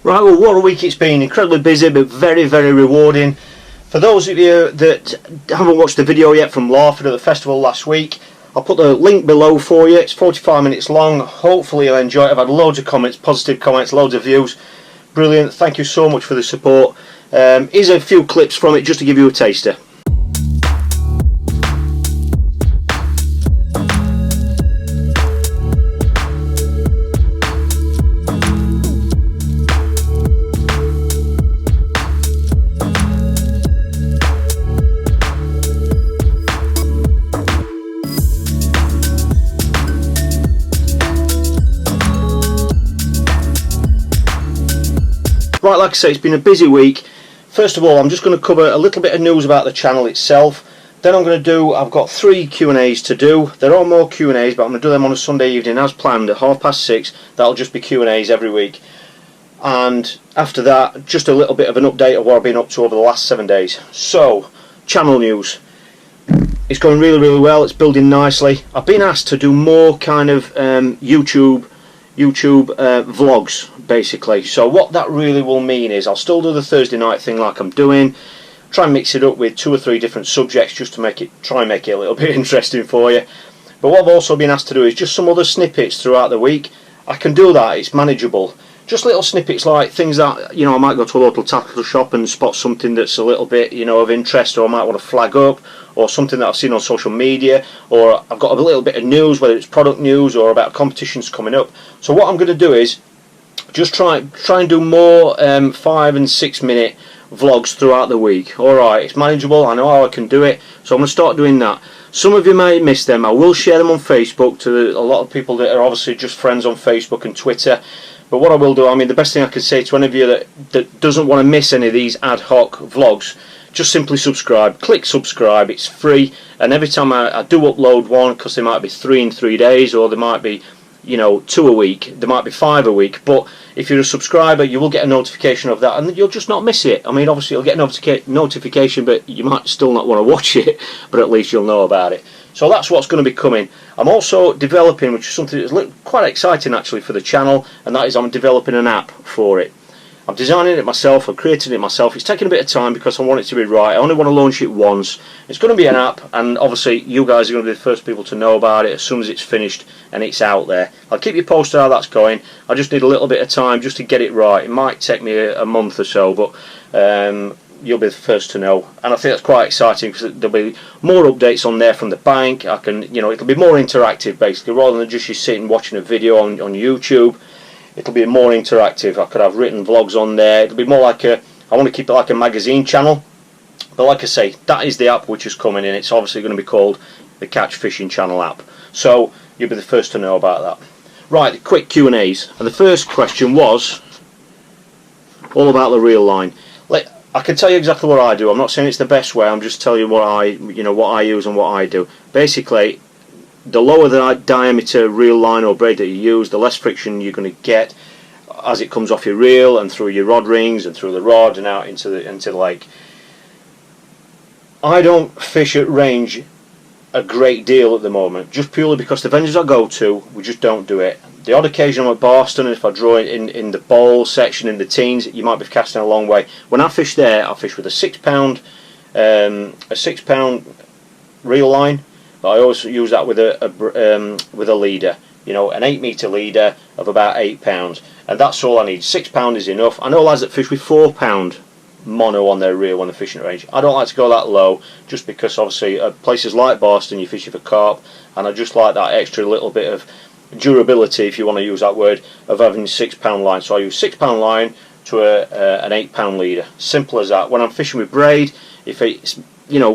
Right, well, what a week it's been. Incredibly busy, but very, very rewarding. For those of you that haven't watched the video yet from Larford at the festival last week, I'll put the link below for you. It's 45 minutes long. Hopefully you'll enjoy it. I've had loads of comments, positive comments, loads of views. Brilliant. Thank you so much for the support. Here's a few clips from it just to give you a taster. Right, like I say, it's been a busy week. First of all, I'm just going to cover a little bit of news about the channel itself. Then I've got 3 Q&As to do. There are more Q&As, but I'm going to do them on a Sunday evening as planned at 6:30. That'll just be Q&As every week. And after that, just a little bit of an update of what I've been up to over the last 7 days. So, channel news. It's going really, really well. It's building nicely. I've been asked to do more kind of YouTube vlogs, basically. So what that really will mean is I'll still do the Thursday night thing like I'm doing, try and mix it up with 2 or 3 different subjects just to try and make it a little bit interesting for you. But what I've also been asked to do is just some other snippets throughout the week. I can do that, it's manageable. Just little snippets like things that, I might go to a local tackle shop and spot something that's a little bit, of interest, or I might want to flag up, or something that I've seen on social media, or I've got a little bit of news, whether it's product news or about competitions coming up. So what I'm going to do is just try and do more 5 and 6 minute vlogs throughout the week. Alright, it's manageable, I know how I can do it, so I'm going to start doing that. Some of you may miss them. I will share them on Facebook to a lot of people that are obviously just friends on Facebook and Twitter. But what I will do, the best thing I can say to any of you that doesn't want to miss any of these ad hoc vlogs, just simply subscribe. Click subscribe, it's free, and every time I do upload one, because there might be 3 in 3 days, or there might be 2 a week, there might be 5 a week, but if you're a subscriber you will get a notification of that and you'll just not miss it. Obviously you'll get a notification, but you might still not want to watch it, but at least you'll know about it. So that's what's going to be coming. I'm also developing, which is something that's quite exciting actually for the channel, and that is I'm developing an app for it. I'm designing it myself, I'm creating it myself. It's taking a bit of time because I want it to be right. I only want to launch it once. It's going to be an app, and obviously you guys are going to be the first people to know about it as soon as it's finished and it's out there. I'll keep you posted how that's going. I just need a little bit of time just to get it right. It might take me a month or so, but you'll be the first to know, and I think that's quite exciting because there'll be more updates on there from the bank. I can, it'll be more interactive basically, rather than just you sitting watching a video on YouTube. It'll be more interactive. I could have written vlogs on there. It'll be more like I want to keep it like a magazine channel. But like I say, that is the app which is coming in. It's obviously going to be called the Catch Fishing Channel app. So you'll be the first to know about that. Right, quick Q&As. And the first question was all about the reel line. I can tell you exactly what I do. I'm not saying it's the best way. I'm just telling you what I use and what I do. Basically, the lower the diameter reel line or braid that you use, the less friction you're going to get as it comes off your reel and through your rod rings and through the rod and out into the lake. I don't fish at range a great deal at the moment, just purely because the venues I go to, we just don't do it. The odd occasion I'm at Boston, and if I draw it in the bowl section in the teens, you might be casting a long way. When I fish there, I fish with a 6 pound reel line. But I always use that with a leader, an 8 metre leader of about 8 pounds, and that's all I need. 6 pound is enough. I know lads that fish with 4 pound mono on their reel when they're fishing at range. I don't like to go that low, just because obviously places like Boston you're fishing for carp, and I just like that extra little bit of durability, if you want to use that word, of having 6 pound line. So I use 6 pound line to an 8 pound leader. Simple as that. When I'm fishing with braid, if it's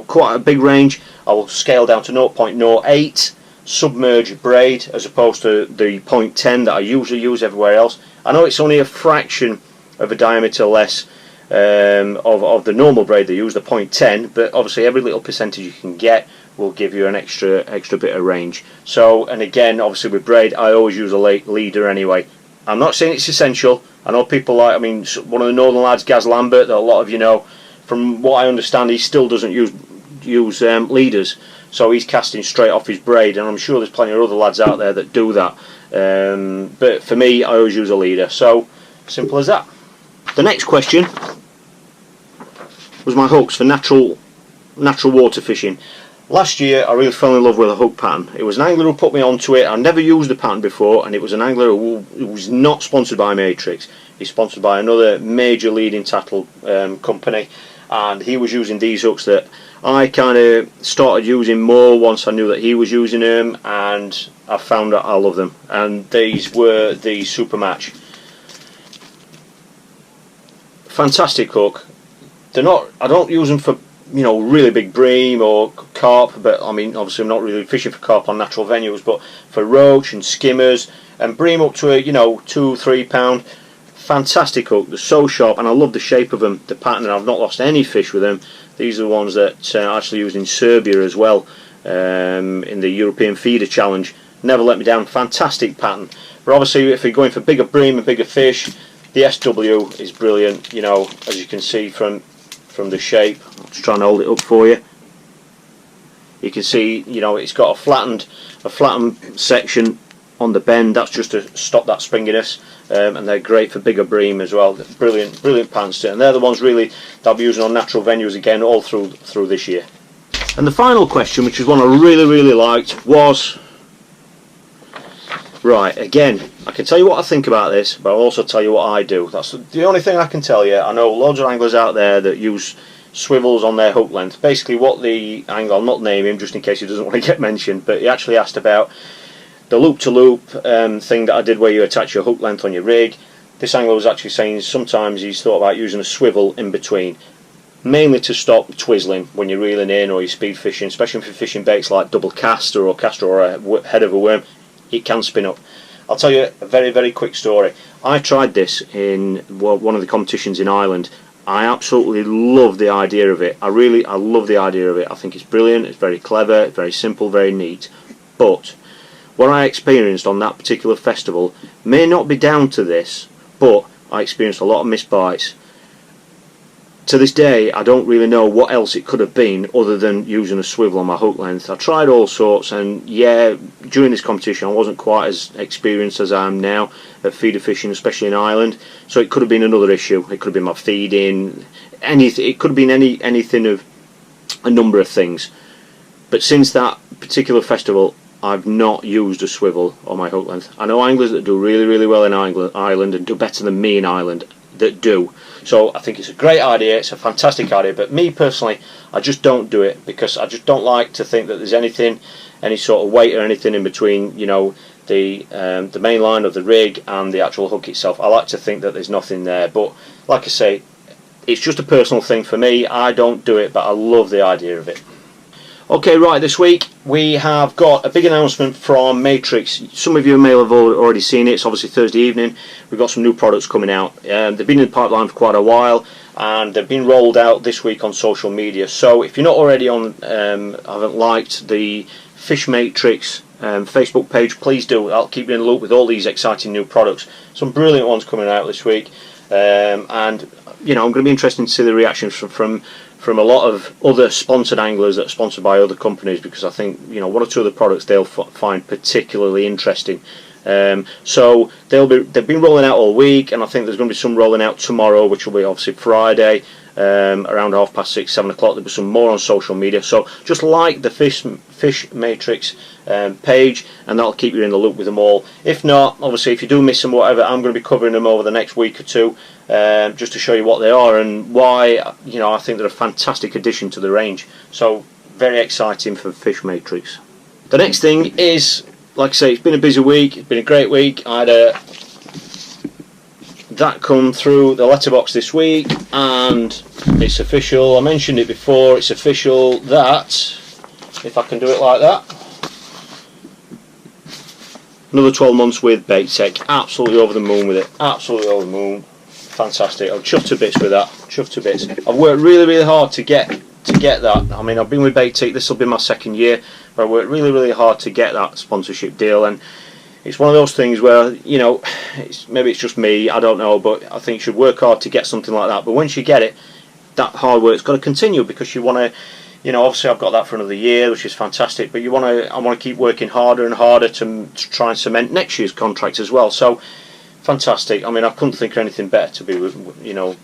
quite a big range, I will scale down to 0.08 submerged braid as opposed to the 0.10 that I usually use everywhere else. I know it's only a fraction of a diameter less of the normal braid they use, the 0.10, but obviously every little percentage you can get will give you an extra bit of range. So, and again, obviously with braid I always use a leader anyway. I'm not saying it's essential. I know people like, one of the northern lads, Gaz Lambert, that a lot of you know, from what I understand he still doesn't use leaders, so he's casting straight off his braid, and I'm sure there's plenty of other lads out there that do that, but for me I always use a leader. So simple as that. The next question was my hooks for natural water fishing. Last year I really fell in love with a hook pattern. It was an angler who put me onto it. I never used the pattern before, and it was an angler who was not sponsored by Matrix. He's sponsored by another major leading tackle company, and he was using these hooks that I kind of started using more once I knew that he was using them, and I found that I love them. And these were the Super Match. Fantastic hook. They're not. I don't use them for, you know, really big bream or carp, but I mean, obviously I'm not really fishing for carp on natural venues, but for roach and skimmers and bream up to a, you know, 2-3 pound. Fantastic hook. They're so sharp, and I love the shape of them, the pattern. I've not lost any fish with them. These are the ones that I actually used in Serbia as well, in the European Feeder Challenge. Never let me down. Fantastic pattern. But obviously, if you're going for bigger bream and bigger fish, the SW is brilliant. You know, as you can see from the shape. I'll just try and hold it up for you. You can see, you know, it's got a flattened section on the bend. That's just to stop that springiness, and they're great for bigger bream as well. Brilliant pants, and they're the ones really that I'll be using on natural venues again all through this year. And the final question, which is one I really liked, was right. Again, I can tell you what I think about this, but I'll also tell you what I do. That's the only thing I can tell you. I know loads of anglers out there that use swivels on their hook length. Basically what the angler, I'll not name him just in case he doesn't want to get mentioned, but he actually asked about the loop-to-loop thing that I did where you attach your hook length on your rig. This angler was actually saying sometimes he's thought about using a swivel in between, mainly to stop twizzling when you're reeling in or you're speed fishing, especially if you're fishing baits like double caster or a head of a worm. It can spin up. I'll tell you a very quick story. I tried this in one of the competitions in Ireland. I absolutely love the idea of it. I love the idea of it. I think it's brilliant, it's very clever, it's very simple, very neat. But what I experienced on that particular festival may not be down to this, but I experienced a lot of missed bites. To this day, I don't really know what else it could have been other than using a swivel on my hook length. I tried all sorts, and yeah, during this competition I wasn't quite as experienced as I am now at feeder fishing, especially in Ireland. So it could have been another issue. It could have been my feeding, anything. It could have been anything of a number of things. But since that particular festival, I've not used a swivel on my hook length. I know anglers that do really well in Ireland and do better than me in Ireland that do. So I think it's a great idea, it's a fantastic idea, but me personally, I just don't do it because I just don't like to think that there's anything, any sort of weight or anything in between, you know, the main line of the rig and the actual hook itself. I like to think that there's nothing there, but like I say, it's just a personal thing for me. I don't do it, but I love the idea of it. Okay, right, this week we have got a big announcement from Matrix. Some of you may have already seen it. It's obviously Thursday evening. We've got some new products coming out. They've been in the pipeline for quite a while, and they've been rolled out this week on social media. So if you're not already on, haven't liked the Fish Matrix Facebook page, please do. I'll keep you in the loop with all these exciting new products. Some brilliant ones coming out this week, and you know, I'm going to be interested to see the reactions from a lot of other sponsored anglers that are sponsored by other companies, because I think, you know, one or two of the products they'll find particularly interesting. So they've been rolling out all week, and I think there's going to be some rolling out tomorrow, which will be obviously Friday, around 6:30, 7 o'clock. There'll be some more on social media. So just like the Fish Matrix page, and that'll keep you in the loop with them all. If not, obviously, if you do miss them, whatever, I'm going to be covering them over the next week or two, just to show you what they are and why, you know, I think they're a fantastic addition to the range. So very exciting for Fish Matrix. The next thing is, like I say, it's been a busy week. It's been a great week. I had that come through the letterbox this week, and it's official. I mentioned it before. It's official that, if I can do it like that, another 12 months with Bait Tech. Absolutely over the moon with it. Absolutely over the moon. Fantastic. I'm chuffed to bits with that. Chuffed to bits. I've worked really hard to get that. I mean, I've been with Bait Tech. This will be my second year, but I worked really hard to get that sponsorship deal, and it's one of those things where, you know, maybe it's just me, I don't know, but I think you should work hard to get something like that. But once you get it, that hard work's got to continue, because you want to, you know, obviously I've got that for another year, which is fantastic, but I want to keep working harder and harder to try and cement next year's contract as well. So fantastic. I mean, I couldn't think of anything better to be with,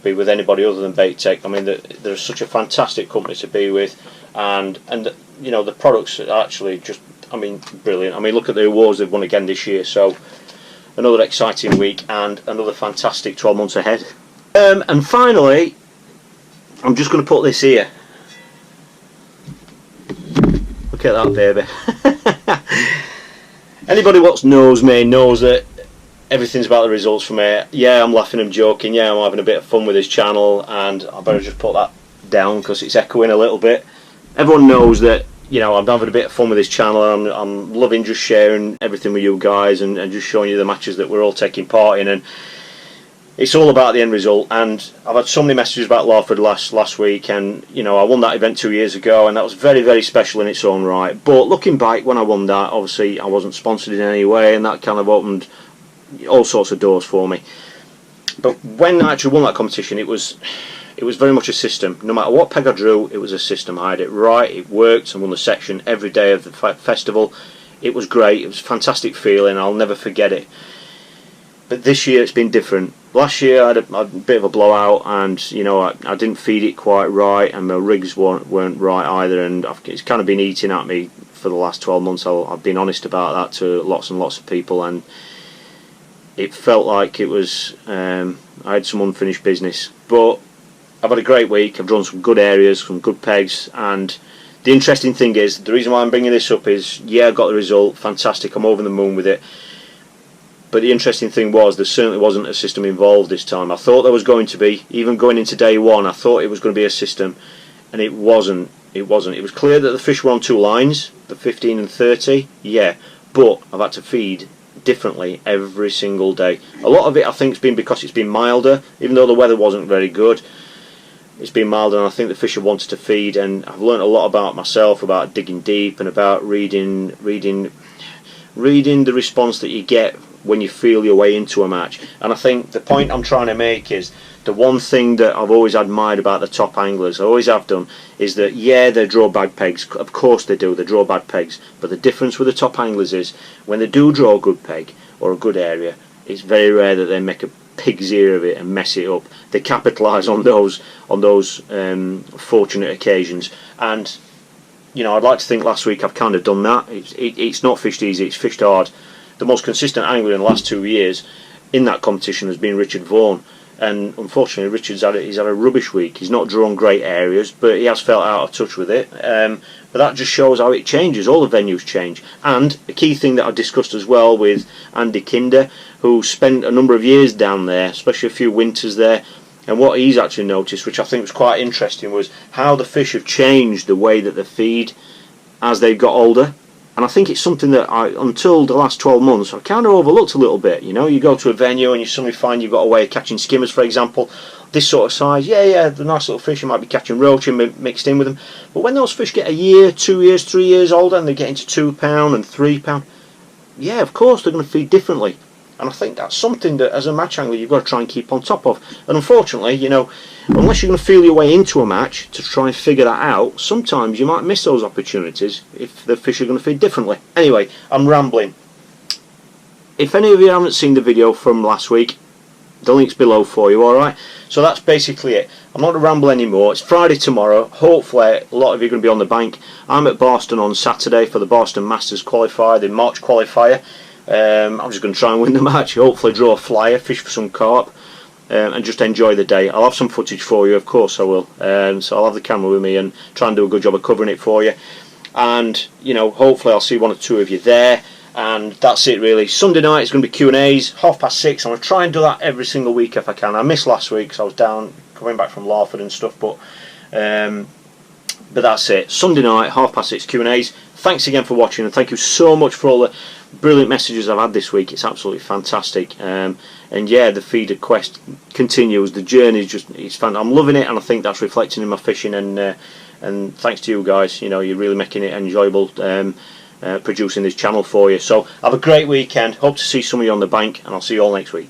be with anybody other than Bait Tech. I mean, they're such a fantastic company to be with, and the products are actually just, I mean, brilliant. I mean, look at the awards they've won again this year. So another exciting week and another fantastic 12 months ahead. And finally, I'm just going to put this here. Look at that, baby. Anybody what knows me knows that everything's about the results for me. Yeah, I'm laughing and joking. Yeah, I'm having a bit of fun with this channel, and I better just put that down because it's echoing a little bit. Everyone knows that, I'm having a bit of fun with this channel. I'm loving just sharing everything with you guys and just showing you the matches that we're all taking part in, and it's all about the end result. And I've had so many messages about Lawford last week, and I won that event 2 years ago, and that was very, very special in its own right. But looking back, when I won that, obviously I wasn't sponsored in any way, and that kind of opened all sorts of doors for me. But when I actually won that competition, it was very much a system. No matter what peg I drew, it was a system. I had it right, it worked, and won the section every day of the festival. It was great, it was a fantastic feeling, I'll never forget it. But this year it's been different. Last year I had a bit of a blowout, and I didn't feed it quite right, and my rigs weren't right either, and it's kind of been eating at me for the last 12 months. I've been honest about that to lots and lots of people, and it felt like it was I had some unfinished business. But I've had a great week. I've drawn some good areas, some good pegs, and the interesting thing is, the reason why I'm bringing this up is, yeah, I got the result, fantastic, I'm over the moon with it. But the interesting thing was, there certainly wasn't a system involved this time. I thought there was going to be, even going into day one, I thought it was going to be a system, and it wasn't. It wasn't. It was clear that the fish were on two lines, the 15 and 30, yeah, but I've had to feed differently every single day. A lot of it, I think, has been because it's been milder, even though the weather wasn't very good. It's been milder, and I think the fish have wanted to feed, and I've learned a lot about myself, about digging deep, and about reading the response that you get when you feel your way into a match. And I think the point I'm trying to make is, the one thing that I've always admired about the top anglers, I always have done, is that, yeah, they draw bad pegs. Of course they do, they draw bad pegs. But the difference with the top anglers is, when they do draw a good peg or a good area, it's very rare that they make a pig's ear of it and mess it up. They capitalise on those fortunate occasions. And I'd like to think last week I've kind of done that. It's not fished easy, it's fished hard. The most consistent angler in the last 2 years in that competition has been Richard Vaughan, and unfortunately he's had a rubbish week. He's not drawn great areas, but he has felt out of touch with it. But that just shows how it changes. All the venues change. And a key thing that I discussed as well with Andy Kinder, who spent a number of years down there, especially a few winters there, and what he's actually noticed, which I think was quite interesting, was how the fish have changed the way that they feed as they've got older. And I think it's something that until the last 12 months, I kind of overlooked a little bit. You go to a venue and you suddenly find you've got a way of catching skimmers, for example, this sort of size. Yeah, the nice little fish, you might be catching roach and mixed in with them. But when those fish get a year, 2 years, 3 years older, and they get into £2 and £3, yeah, of course they're going to feed differently. And I think that's something that, as a match angler, you've got to try and keep on top of. And unfortunately, unless you're going to feel your way into a match to try and figure that out, sometimes you might miss those opportunities if the fish are going to feed differently. Anyway, I'm rambling. If any of you haven't seen the video from last week, the link's below for you, alright? So that's basically it. I'm not going to ramble anymore. It's Friday tomorrow. Hopefully, a lot of you are going to be on the bank. I'm at Boston on Saturday for the Boston Masters qualifier, the March qualifier. I'm just going to try and win the match, hopefully draw a flyer, fish for some carp, and just enjoy the day. I'll have some footage for you, of course I will. So I'll have the camera with me and try and do a good job of covering it for you. And hopefully I'll see one or two of you there. And that's it really. Sunday night is going to be Q&As, 6:30. I'm going to try and do that every single week if I can. I missed last week because I was down coming back from Lawford and stuff, but that's it. Sunday night, 6:30 Q&As. Thanks again for watching, and thank you so much for all the brilliant messages I've had this week. It's absolutely fantastic. And yeah, the feeder quest continues. The journey is it's fun. I'm loving it, and I think that's reflecting in my fishing. And thanks to you guys, you're really making it enjoyable producing this channel for you. So have a great weekend. Hope to see some of you on the bank, and I'll see you all next week.